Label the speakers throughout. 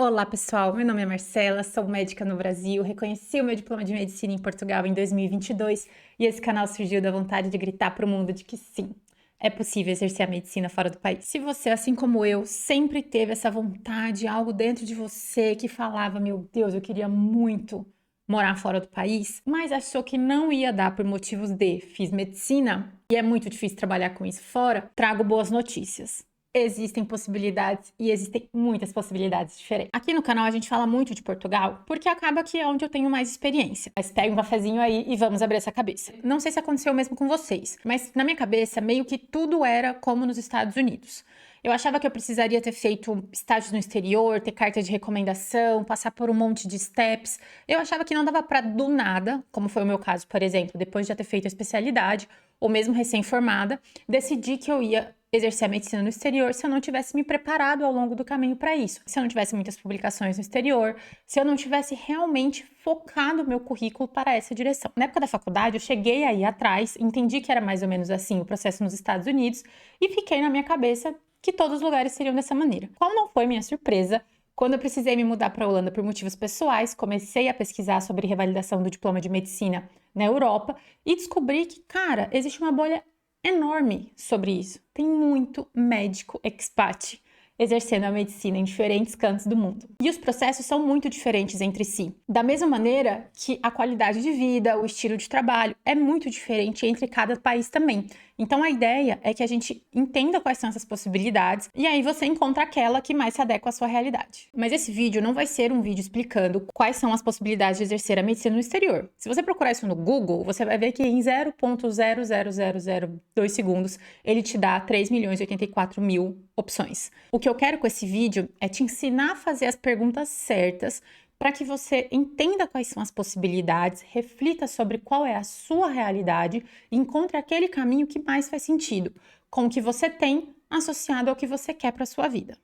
Speaker 1: Olá pessoal, meu nome é Marcela, sou médica no Brasil, reconheci o meu diploma de medicina em Portugal em 2022 e esse canal surgiu da vontade de gritar para o mundo de que sim, é possível exercer a medicina fora do país. Se você, assim como eu, sempre teve essa vontade, algo dentro de você que falava, meu Deus, eu queria muito morar fora do país, mas achou que não ia dar por motivos de fiz medicina e é muito difícil trabalhar com isso fora, trago boas notícias. Existem possibilidades e existem muitas possibilidades diferentes. Aqui no canal a gente fala muito de Portugal, porque acaba que é onde eu tenho mais experiência. Mas pega um cafezinho aí e vamos abrir essa cabeça. Não sei se aconteceu mesmo com vocês, mas na minha cabeça meio que tudo era como nos Estados Unidos. Eu achava que eu precisaria ter feito estágios no exterior, ter carta de recomendação, passar por um monte de steps. Eu achava que não dava para do nada, como foi o meu caso, por exemplo, depois de já ter feito a especialidade, ou mesmo recém-formada, decidi que eu ia exercer a medicina no exterior se eu não tivesse me preparado ao longo do caminho para isso. Se eu não tivesse muitas publicações no exterior, se eu não tivesse realmente focado o meu currículo para essa direção. Na época da faculdade, eu cheguei aí atrás, entendi que era mais ou menos assim o processo nos Estados Unidos e fiquei na minha cabeça que todos os lugares seriam dessa maneira. Qual não foi minha surpresa quando eu precisei me mudar para a Holanda por motivos pessoais, comecei a pesquisar sobre revalidação do diploma de medicina na Europa e descobri que, cara, existe uma bolha enorme sobre isso. Tem muito médico expat exercendo a medicina em diferentes cantos do mundo. E os processos são muito diferentes entre si. Da mesma maneira que a qualidade de vida, o estilo de trabalho é muito diferente entre cada país também. Então a ideia é que a gente entenda quais são essas possibilidades e aí você encontra aquela que mais se adequa à sua realidade. Mas esse vídeo não vai ser um vídeo explicando quais são as possibilidades de exercer a medicina no exterior. Se você procurar isso no Google, você vai ver que em 0,00002 segundos ele te dá 3.084.000 opções. O que eu quero com esse vídeo é te ensinar a fazer as perguntas certas para que você entenda quais são as possibilidades, reflita sobre qual é a sua realidade e encontre aquele caminho que mais faz sentido com o que você tem associado ao que você quer para a sua vida.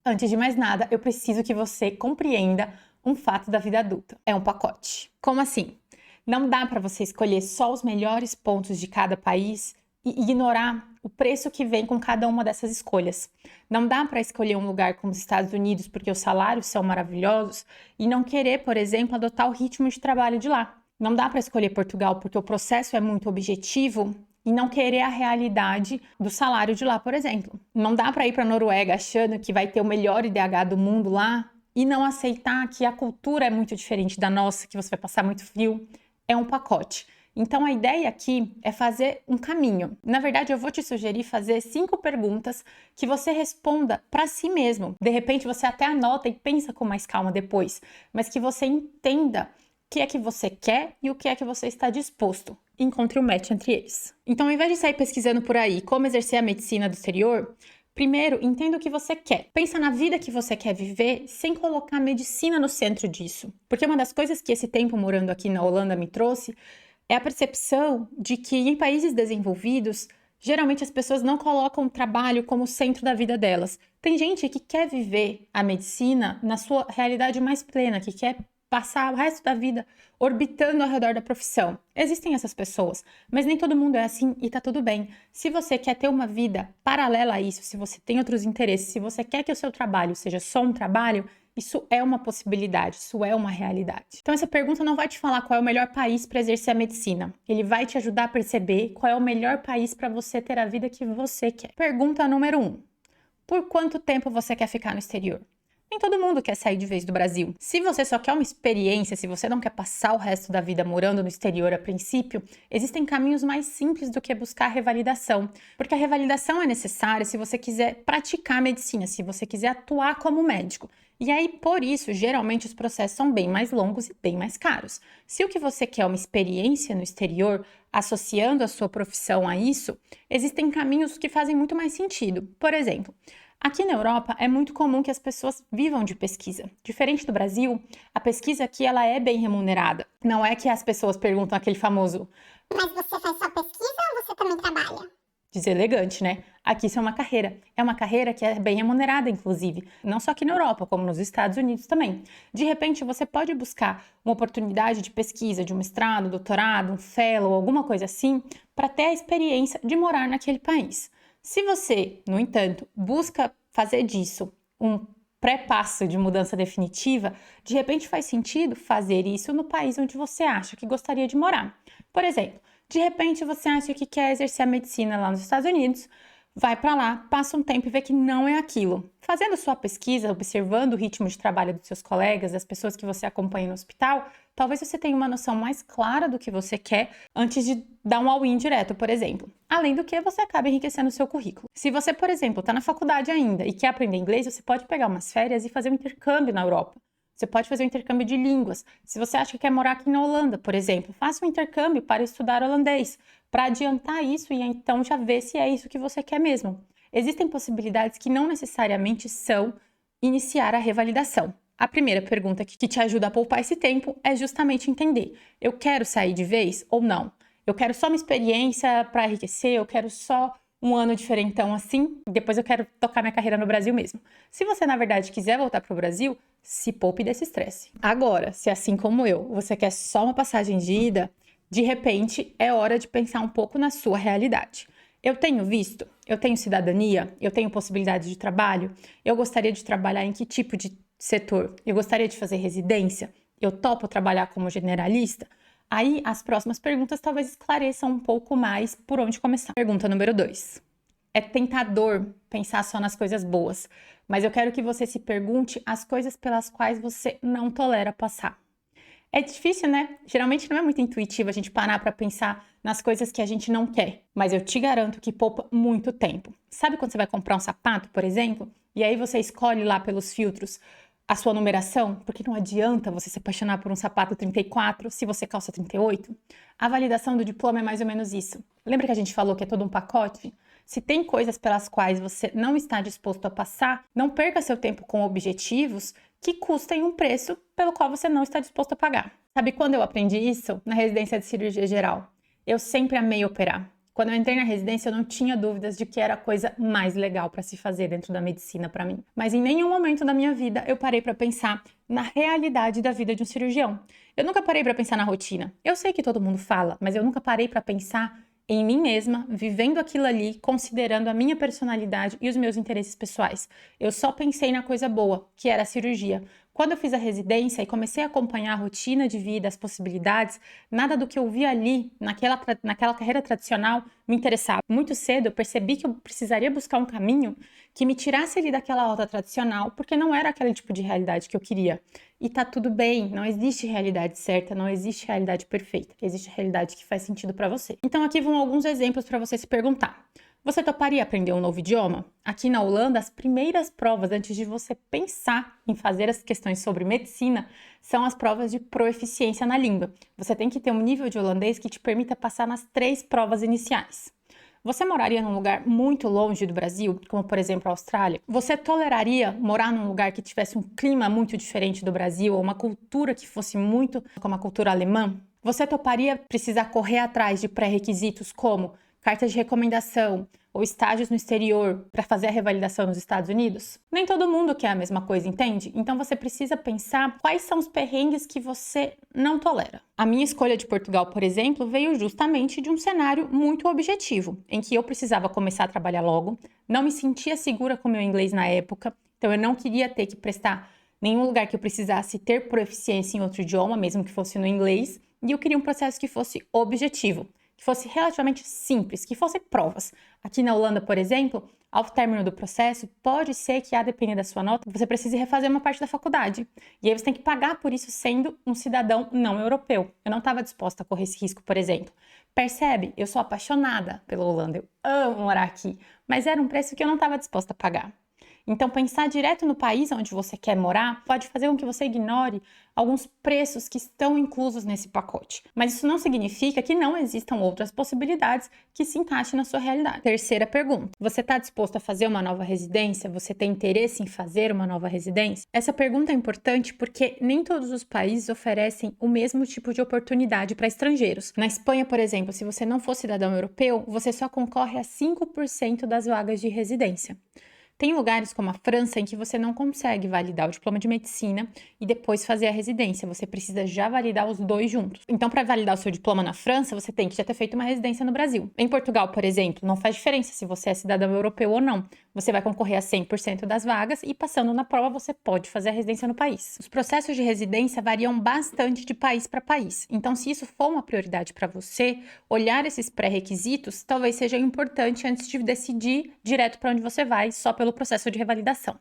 Speaker 1: Antes de mais nada, eu preciso que você compreenda um fato da vida adulta. É um pacote. Como assim? Não dá para você escolher só os melhores pontos de cada país e ignorar o preço que vem com cada uma dessas escolhas. Não dá para escolher um lugar como os Estados Unidos porque os salários são maravilhosos e não querer, por exemplo, adotar o ritmo de trabalho de lá. Não dá para escolher Portugal porque o processo é muito objetivo e não querer a realidade do salário de lá, por exemplo. Não dá para ir para a Noruega achando que vai ter o melhor IDH do mundo lá e não aceitar que a cultura é muito diferente da nossa, que você vai passar muito frio. É um pacote. Então, a ideia aqui é fazer um caminho. Na verdade, eu vou te sugerir fazer 5 perguntas que você responda para si mesmo. De repente, você até anota e pensa com mais calma depois, mas que você entenda o que é que você quer e o que é que você está disposto. Encontre um match entre eles. Então, ao invés de sair pesquisando por aí como exercer a medicina do exterior, primeiro, entenda o que você quer. Pensa na vida que você quer viver sem colocar a medicina no centro disso. Porque uma das coisas que esse tempo morando aqui na Holanda me trouxe é a percepção de que em países desenvolvidos, geralmente as pessoas não colocam o trabalho como centro da vida delas. Tem gente que quer viver a medicina na sua realidade mais plena, que quer passar o resto da vida orbitando ao redor da profissão. Existem essas pessoas, mas nem todo mundo é assim e tá tudo bem. Se você quer ter uma vida paralela a isso, se você tem outros interesses, se você quer que o seu trabalho seja só um trabalho, isso é uma possibilidade, isso é uma realidade. Então essa pergunta não vai te falar qual é o melhor país para exercer a medicina. Ele vai te ajudar a perceber qual é o melhor país para você ter a vida que você quer. Pergunta número 1. Por quanto tempo você quer ficar no exterior? Nem todo mundo quer sair de vez do Brasil. Se você só quer uma experiência, se você não quer passar o resto da vida morando no exterior a princípio, existem caminhos mais simples do que buscar a revalidação. Porque a revalidação é necessária se você quiser praticar medicina, se você quiser atuar como médico. E aí, por isso, geralmente os processos são bem mais longos e bem mais caros. Se o que você quer é uma experiência no exterior, associando a sua profissão a isso, existem caminhos que fazem muito mais sentido. Por exemplo, aqui na Europa é muito comum que as pessoas vivam de pesquisa. Diferente do Brasil, a pesquisa aqui ela é bem remunerada. Não é que as pessoas perguntam aquele famoso:
Speaker 2: mas você faz só pesquisa ou você também trabalha?
Speaker 1: deselegante, né? Aqui isso é uma carreira. É uma carreira que é bem remunerada, inclusive. Não só aqui na Europa, como nos Estados Unidos também. De repente, você pode buscar uma oportunidade de pesquisa, de um mestrado, doutorado, um fellow, alguma coisa assim, para ter a experiência de morar naquele país. Se você, no entanto, busca fazer disso um pré-passo de mudança definitiva, de repente faz sentido fazer isso no país onde você acha que gostaria de morar. Por exemplo, de repente você acha que quer exercer a medicina lá nos Estados Unidos, vai para lá, passa um tempo e vê que não é aquilo. Fazendo sua pesquisa, observando o ritmo de trabalho dos seus colegas, das pessoas que você acompanha no hospital, talvez você tenha uma noção mais clara do que você quer antes de dar um all-in direto, por exemplo. Além do que, você acaba enriquecendo o seu currículo. Se você, por exemplo, está na faculdade ainda e quer aprender inglês, você pode pegar umas férias e fazer um intercâmbio na Europa. Você pode fazer um intercâmbio de línguas. Se você acha que quer morar aqui na Holanda, por exemplo, faça um intercâmbio para estudar holandês, para adiantar isso e então já ver se é isso que você quer mesmo. Existem possibilidades que não necessariamente são iniciar a revalidação. A primeira pergunta que te ajuda a poupar esse tempo é justamente entender: eu quero sair de vez ou não? Eu quero só uma experiência para enriquecer, eu quero só um ano diferentão assim, depois eu quero tocar minha carreira no Brasil mesmo. Se você, na verdade, quiser voltar para o Brasil, se poupe desse estresse. Agora, se assim como eu, você quer só uma passagem de ida, de repente é hora de pensar um pouco na sua realidade. Eu tenho visto, eu tenho cidadania, eu tenho possibilidade de trabalho, eu gostaria de trabalhar em que tipo de setor? Eu gostaria de fazer residência? Eu topo trabalhar como generalista? Aí, as próximas perguntas talvez esclareçam um pouco mais por onde começar. Pergunta número 2. É tentador pensar só nas coisas boas, mas eu quero que você se pergunte as coisas pelas quais você não tolera passar. É difícil, né? Geralmente não é muito intuitivo a gente parar para pensar nas coisas que a gente não quer, mas eu te garanto que poupa muito tempo. Sabe quando você vai comprar um sapato, por exemplo, e aí você escolhe lá pelos filtros a sua numeração, porque não adianta você se apaixonar por um sapato 34 se você calça 38. A validação do diploma é mais ou menos isso. Lembra que a gente falou que é todo um pacote? Se tem coisas pelas quais você não está disposto a passar, não perca seu tempo com objetivos que custem um preço pelo qual você não está disposto a pagar. Sabe quando eu aprendi isso? Na residência de cirurgia geral. Eu sempre amei operar. Quando eu entrei na residência, eu não tinha dúvidas de que era a coisa mais legal para se fazer dentro da medicina para mim. Mas em nenhum momento da minha vida eu parei para pensar na realidade da vida de um cirurgião. Eu nunca parei para pensar na rotina. Eu sei que todo mundo fala, mas eu nunca parei para pensar em mim mesma, vivendo aquilo ali, considerando a minha personalidade e os meus interesses pessoais. Eu só pensei na coisa boa, que era a cirurgia. Quando eu fiz a residência e comecei a acompanhar a rotina de vida, as possibilidades, nada do que eu vi ali, naquela carreira tradicional, me interessava. Muito cedo eu percebi que eu precisaria buscar um caminho que me tirasse ali daquela rota tradicional, porque não era aquele tipo de realidade que eu queria. E tá tudo bem, não existe realidade certa, não existe realidade perfeita, existe realidade que faz sentido para você. Então aqui vão alguns exemplos para você se perguntar. Você toparia aprender um novo idioma? Aqui na Holanda, as primeiras provas antes de você pensar em fazer as questões sobre medicina são as provas de proeficiência na língua. Você tem que ter um nível de holandês que te permita passar nas 3 provas iniciais. Você moraria num lugar muito longe do Brasil, como por exemplo a Austrália? Você toleraria morar num lugar que tivesse um clima muito diferente do Brasil ou uma cultura que fosse muito como a cultura alemã? Você toparia precisar correr atrás de pré-requisitos como cartas de recomendação ou estágios no exterior para fazer a revalidação nos Estados Unidos? Nem todo mundo quer a mesma coisa, entende? Então você precisa pensar quais são os perrengues que você não tolera. A minha escolha de Portugal, por exemplo, veio justamente de um cenário muito objetivo, em que eu precisava começar a trabalhar logo, não me sentia segura com meu inglês na época, então eu não queria ter que prestar nenhum lugar que eu precisasse ter proficiência em outro idioma, mesmo que fosse no inglês, e eu queria um processo que fosse objetivo, que fosse relativamente simples, que fossem provas. Aqui na Holanda, por exemplo, ao término do processo, pode ser que, a depender da sua nota, você precise refazer uma parte da faculdade. E aí você tem que pagar por isso sendo um cidadão não europeu. Eu não estava disposta a correr esse risco, por exemplo. Percebe? Eu sou apaixonada pela Holanda, eu amo morar aqui, mas era um preço que eu não estava disposta a pagar. Então, pensar direto no país onde você quer morar pode fazer com que você ignore alguns preços que estão inclusos nesse pacote. Mas isso não significa que não existam outras possibilidades que se encaixem na sua realidade. Terceira pergunta: você está disposto a fazer uma nova residência? Você tem interesse em fazer uma nova residência? Essa pergunta é importante porque nem todos os países oferecem o mesmo tipo de oportunidade para estrangeiros. Na Espanha, por exemplo, se você não for cidadão europeu, você só concorre a 5% das vagas de residência. Tem lugares como a França em que você não consegue validar o diploma de medicina e depois fazer a residência. Você precisa já validar os dois juntos. Então, para validar o seu diploma na França, você tem que já ter feito uma residência no Brasil. Em Portugal, por exemplo, não faz diferença se você é cidadão europeu ou não. você vai concorrer a 100% das vagas e passando na prova você pode fazer a residência no país. Os processos de residência variam bastante de país para país. Então, se isso for uma prioridade para você, olhar esses pré-requisitos talvez seja importante antes de decidir direto para onde você vai, só pelo processo de revalidação.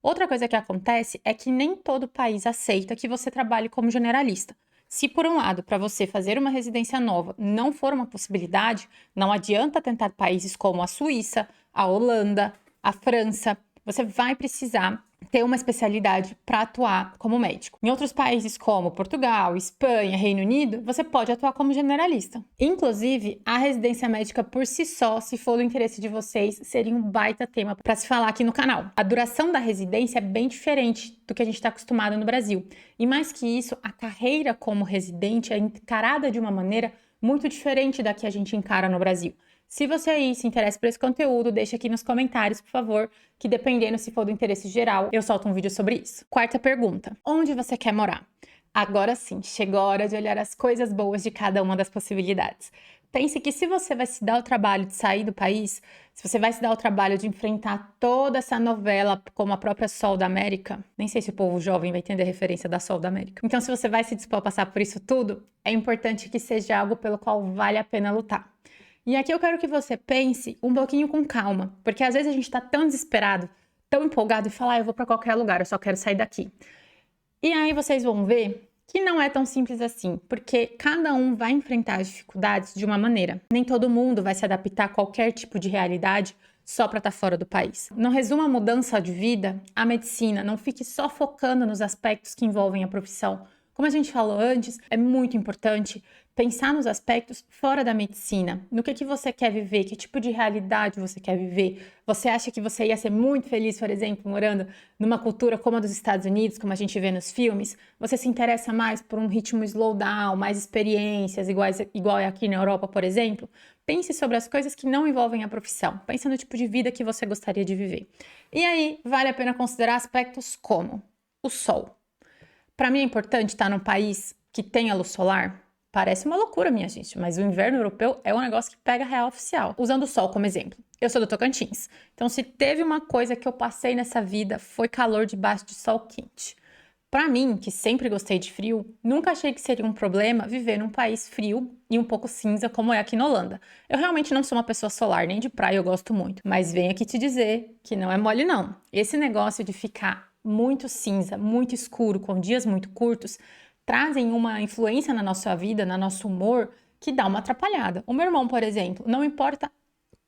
Speaker 1: Outra coisa que acontece é que nem todo país aceita que você trabalhe como generalista. Se, por um lado, para você fazer uma residência nova não for uma possibilidade, não adianta tentar países como a Suíça, a Holanda, a França. Você vai precisar ter uma especialidade para atuar como médico. Em outros países como Portugal, Espanha, Reino Unido, você pode atuar como generalista. Inclusive, a residência médica por si só, se for do interesse de vocês, seria um baita tema para se falar aqui no canal. A duração da residência é bem diferente do que a gente está acostumado no Brasil. E mais que isso, a carreira como residente é encarada de uma maneira muito diferente da que a gente encara no Brasil. Se você aí se interessa por esse conteúdo, deixa aqui nos comentários, por favor, que dependendo se for do interesse geral, eu solto um vídeo sobre isso. Quarta pergunta: onde você quer morar? Agora sim, chegou a hora de olhar as coisas boas de cada uma das possibilidades. Pense que se você vai se dar o trabalho de sair do país, se você vai se dar o trabalho de enfrentar toda essa novela como a própria Sol da América, nem sei se o povo jovem vai entender a referência da Sol da América. Então, se você vai se dispor a passar por isso tudo, é importante que seja algo pelo qual vale a pena lutar. E aqui eu quero que você pense um pouquinho com calma, porque às vezes a gente tá tão desesperado, tão empolgado e fala, eu vou para qualquer lugar, eu só quero sair daqui. E aí vocês vão ver que não é tão simples assim, porque cada um vai enfrentar as dificuldades de uma maneira. Nem todo mundo vai se adaptar a qualquer tipo de realidade só para estar fora do país. Não resuma a mudança de vida à medicina, não fique só focando nos aspectos que envolvem a profissão. Como a gente falou antes, é muito importante pensar nos aspectos fora da medicina. No que você quer viver, que tipo de realidade você quer viver. Você acha que você ia ser muito feliz, por exemplo, morando numa cultura como a dos Estados Unidos, como a gente vê nos filmes? Você se interessa mais por um ritmo slowdown, mais experiências, igual é aqui na Europa, por exemplo? Pense sobre as coisas que não envolvem a profissão. Pense no tipo de vida que você gostaria de viver. E aí, vale a pena considerar aspectos como o sol. Para mim é importante estar num país que tenha luz solar? Parece uma loucura, minha gente, mas o inverno europeu é um negócio que pega real oficial. Usando o sol como exemplo, eu sou do Tocantins, então se teve uma coisa que eu passei nessa vida foi calor debaixo de sol quente. Para mim, que sempre gostei de frio, nunca achei que seria um problema viver num país frio e um pouco cinza como é aqui na Holanda. Eu realmente não sou uma pessoa solar, nem de praia eu gosto muito, mas venho aqui te dizer que não é mole não. Esse negócio de ficar muito cinza, muito escuro, com dias muito curtos, trazem uma influência na nossa vida, no nosso humor, que dá uma atrapalhada. O meu irmão, por exemplo, não importa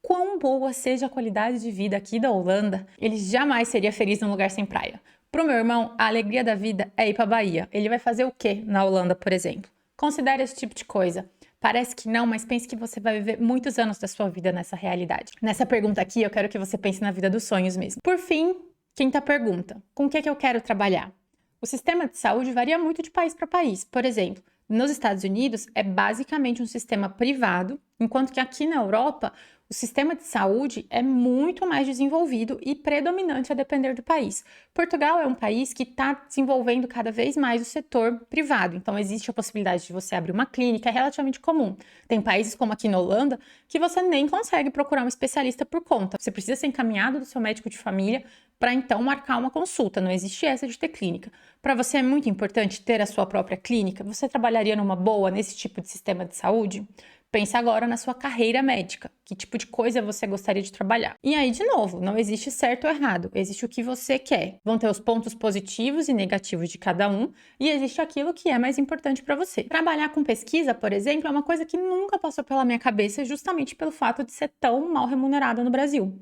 Speaker 1: quão boa seja a qualidade de vida aqui da Holanda, ele jamais seria feliz num lugar sem praia. Pro meu irmão, a alegria da vida é ir pra Bahia. Ele vai fazer o quê na Holanda, por exemplo? Considere esse tipo de coisa. Parece que não, mas pense que você vai viver muitos anos da sua vida nessa realidade. Nessa pergunta aqui, eu quero que você pense na vida dos sonhos mesmo. Por fim, quinta pergunta: com o que eu quero trabalhar? O sistema de saúde varia muito de país para país. Por exemplo, nos Estados Unidos é basicamente um sistema privado, enquanto que aqui na Europa o sistema de saúde é muito mais desenvolvido e predominante a depender do país. Portugal é um país que está desenvolvendo cada vez mais o setor privado, então existe a possibilidade de você abrir uma clínica, é relativamente comum. Tem países como aqui na Holanda que você nem consegue procurar um especialista por conta. Você precisa ser encaminhado do seu médico de família para então marcar uma consulta, não existe essa de ter clínica. Para você é muito importante ter a sua própria clínica? Você trabalharia numa boa nesse tipo de sistema de saúde? Pensa agora na sua carreira médica, que tipo de coisa você gostaria de trabalhar. E aí, de novo, não existe certo ou errado, existe o que você quer. Vão ter os pontos positivos e negativos de cada um, e existe aquilo que é mais importante para você. Trabalhar com pesquisa, por exemplo, é uma coisa que nunca passou pela minha cabeça, justamente pelo fato de ser tão mal remunerada no Brasil.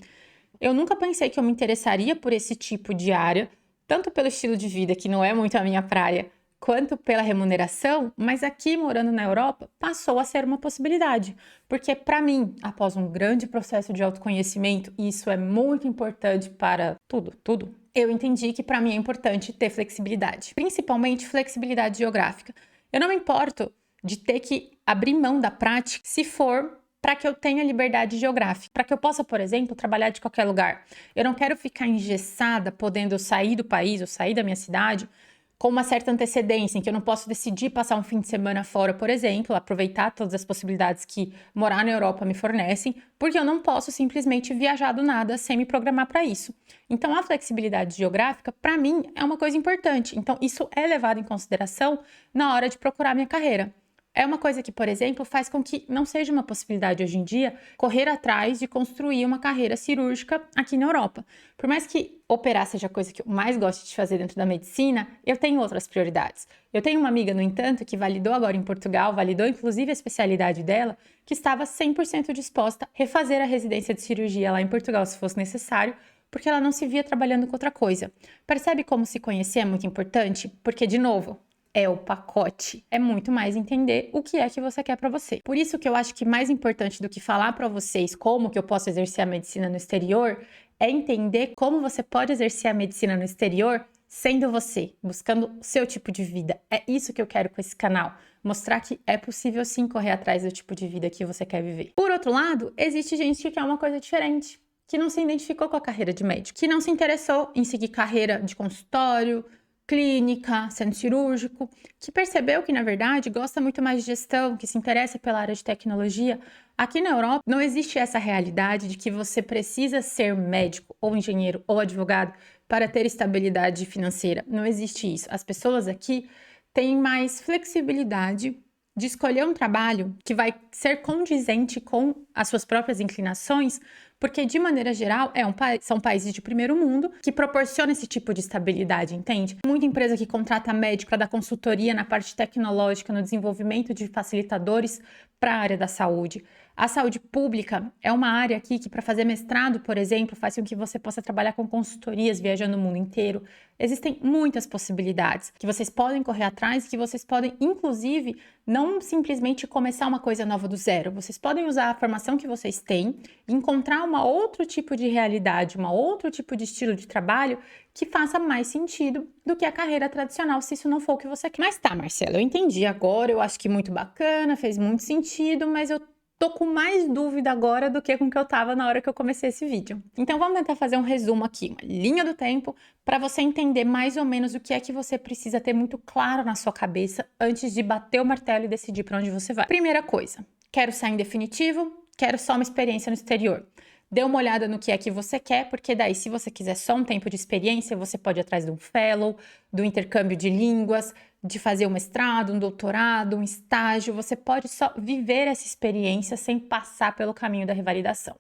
Speaker 1: Eu nunca pensei que eu me interessaria por esse tipo de área, tanto pelo estilo de vida, que não é muito a minha praia, quanto pela remuneração, mas aqui, morando na Europa, passou a ser uma possibilidade. Porque, para mim, após um grande processo de autoconhecimento, e isso é muito importante para tudo, eu entendi que para mim é importante ter flexibilidade, principalmente flexibilidade geográfica. Eu não me importo de ter que abrir mão da prática se for para que eu tenha liberdade geográfica, para que eu possa, por exemplo, trabalhar de qualquer lugar. Eu não quero ficar engessada, podendo sair do país ou sair da minha cidade com uma certa antecedência, em que eu não posso decidir passar um fim de semana fora, por exemplo, aproveitar todas as possibilidades que morar na Europa me fornecem, porque eu não posso simplesmente viajar do nada sem me programar para isso. Então, a flexibilidade geográfica, para mim, é uma coisa importante. Então, isso é levado em consideração na hora de procurar minha carreira. É uma coisa que, por exemplo, faz com que não seja uma possibilidade hoje em dia correr atrás de construir uma carreira cirúrgica aqui na Europa. Por mais que operar seja a coisa que eu mais gosto de fazer dentro da medicina, eu tenho outras prioridades. Eu tenho uma amiga, no entanto, que validou agora em Portugal, validou inclusive a especialidade dela, que estava 100% disposta a refazer a residência de cirurgia lá em Portugal, se fosse necessário, porque ela não se via trabalhando com outra coisa. Percebe como se conhecer é muito importante? Porque, de novo, é o pacote. É muito mais entender o que é que você quer para você. Por isso que eu acho que mais importante do que falar para vocês como que eu posso exercer a medicina no exterior, é entender como você pode exercer a medicina no exterior sendo você, buscando o seu tipo de vida. É isso que eu quero com esse canal. Mostrar que é possível sim correr atrás do tipo de vida que você quer viver. Por outro lado, existe gente que quer uma coisa diferente, que não se identificou com a carreira de médico, que não se interessou em seguir carreira de consultório, clínica, centro cirúrgico, que percebeu que, na verdade, gosta muito mais de gestão, que se interessa pela área de tecnologia. Aqui na Europa, não existe essa realidade de que você precisa ser médico, ou engenheiro, ou advogado para ter estabilidade financeira. Não existe isso. As pessoas aqui têm mais flexibilidade de escolher um trabalho que vai ser condizente com as suas próprias inclinações, porque, de maneira geral, são países de primeiro mundo que proporcionam esse tipo de estabilidade, entende? Muita empresa que contrata médico para dar consultoria na parte tecnológica, no desenvolvimento de facilitadores para a área da saúde. A saúde pública é uma área aqui que, para fazer mestrado, por exemplo, faz com que você possa trabalhar com consultorias viajando o mundo inteiro. Existem muitas possibilidades que vocês podem correr atrás, que vocês podem, inclusive, não simplesmente começar uma coisa nova do zero. Vocês podem usar a formação que vocês têm e encontrar um outro tipo de realidade, um outro tipo de estilo de trabalho que faça mais sentido do que a carreira tradicional, se isso não for o que você quer. Mas tá, Marcela, eu entendi agora, eu acho que muito bacana, fez muito sentido, mas eu tô com mais dúvida agora do que com que eu tava na hora que eu comecei esse vídeo. Então vamos tentar fazer um resumo aqui, uma linha do tempo, para você entender mais ou menos o que é que você precisa ter muito claro na sua cabeça antes de bater o martelo e decidir para onde você vai. Primeira coisa, quero sair em definitivo, quero só uma experiência no exterior. Dê uma olhada no que é que você quer, porque daí, se você quiser só um tempo de experiência, você pode ir atrás de um fellow, do intercâmbio de línguas, de fazer um mestrado, um doutorado, um estágio. Você pode só viver essa experiência sem passar pelo caminho da revalidação.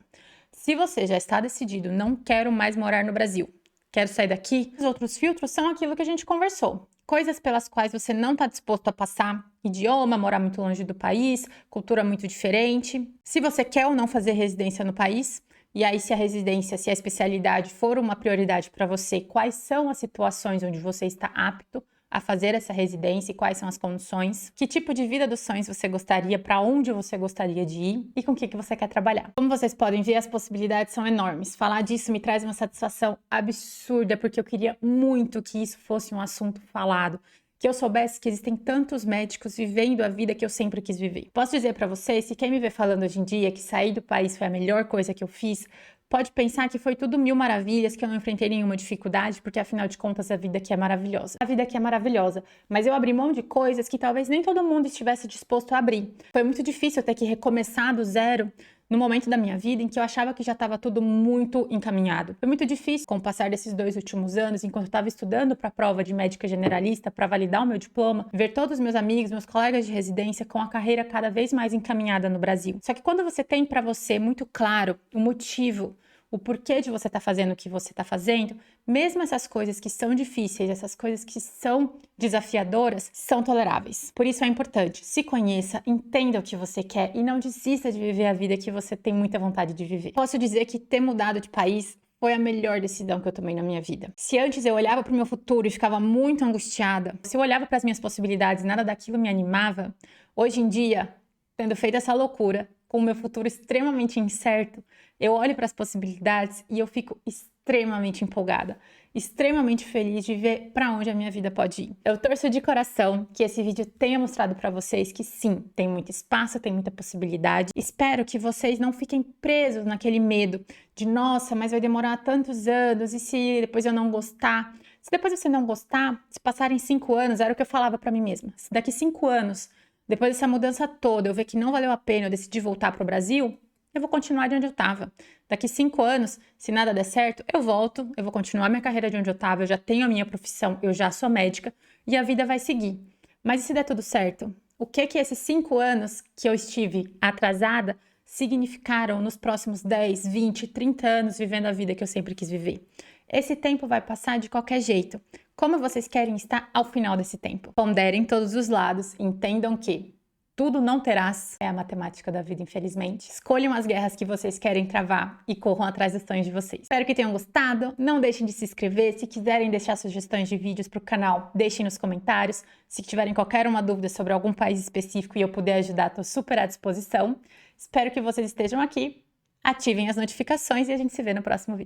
Speaker 1: Se você já está decidido, não quero mais morar no Brasil, quero sair daqui, os outros filtros são aquilo que a gente conversou. Coisas pelas quais você não está disposto a passar: idioma, morar muito longe do país, cultura muito diferente. Se você quer ou não fazer residência no país, e aí se a residência, se a especialidade for uma prioridade para você, quais são as situações onde você está apto a fazer essa residência e quais são as condições, que tipo de vida dos sonhos você gostaria, para onde você gostaria de ir e com o que você quer trabalhar. Como vocês podem ver, as possibilidades são enormes. Falar disso me traz uma satisfação absurda, porque eu queria muito que isso fosse um assunto falado, que eu soubesse que existem tantos médicos vivendo a vida que eu sempre quis viver. Posso dizer para vocês, se quem me vê falando hoje em dia que sair do país foi a melhor coisa que eu fiz, pode pensar que foi tudo mil maravilhas, que eu não enfrentei nenhuma dificuldade, porque afinal de contas a vida aqui é maravilhosa. A vida aqui é maravilhosa, mas eu abri mão de coisas que talvez nem todo mundo estivesse disposto a abrir. Foi muito difícil eu ter que recomeçar do zero no momento da minha vida em que eu achava que já estava tudo muito encaminhado. Foi muito difícil, com o passar desses 2 últimos anos, enquanto eu estava estudando para a prova de médica generalista, para validar o meu diploma, ver todos os meus amigos, meus colegas de residência com a carreira cada vez mais encaminhada no Brasil. Só que quando você tem para você muito claro o motivo, o porquê de você estar fazendo o que você está fazendo, mesmo essas coisas que são difíceis, essas coisas que são desafiadoras, são toleráveis. Por isso é importante, se conheça, entenda o que você quer e não desista de viver a vida que você tem muita vontade de viver. Posso dizer que ter mudado de país foi a melhor decisão que eu tomei na minha vida. Se antes eu olhava para o meu futuro e ficava muito angustiada, se eu olhava para as minhas possibilidades e nada daquilo me animava, hoje em dia, tendo feito essa loucura, com o meu futuro extremamente incerto, eu olho para as possibilidades e eu fico extremamente extremamente empolgada, extremamente feliz de ver para onde a minha vida pode ir. Eu torço de coração que esse vídeo tenha mostrado para vocês que sim, tem muito espaço, tem muita possibilidade. Espero que vocês não fiquem presos naquele medo de nossa, mas vai demorar tantos anos, e se depois eu não gostar? Se depois você não gostar, se passarem 5 anos, era o que eu falava para mim mesma. Se daqui 5 anos, depois dessa mudança toda, eu ver que não valeu a pena, eu decidi voltar para o Brasil, eu vou continuar de onde eu estava. Daqui 5 anos, se nada der certo, eu volto, eu vou continuar minha carreira de onde eu estava, eu já tenho a minha profissão, eu já sou médica e a vida vai seguir. Mas e se der tudo certo? O que esses 5 anos que eu estive atrasada significaram nos próximos 10, 20, 30 anos vivendo a vida que eu sempre quis viver? Esse tempo vai passar de qualquer jeito. Como vocês querem estar ao final desse tempo? Ponderem todos os lados, entendam que tudo não terás, é a matemática da vida, infelizmente. Escolham as guerras que vocês querem travar e corram atrás dos sonhos de vocês. Espero que tenham gostado. Não deixem de se inscrever. Se quiserem deixar sugestões de vídeos para o canal, deixem nos comentários. Se tiverem qualquer uma dúvida sobre algum país específico e eu puder ajudar, estou super à disposição. Espero que vocês estejam aqui. Ativem as notificações e a gente se vê no próximo vídeo.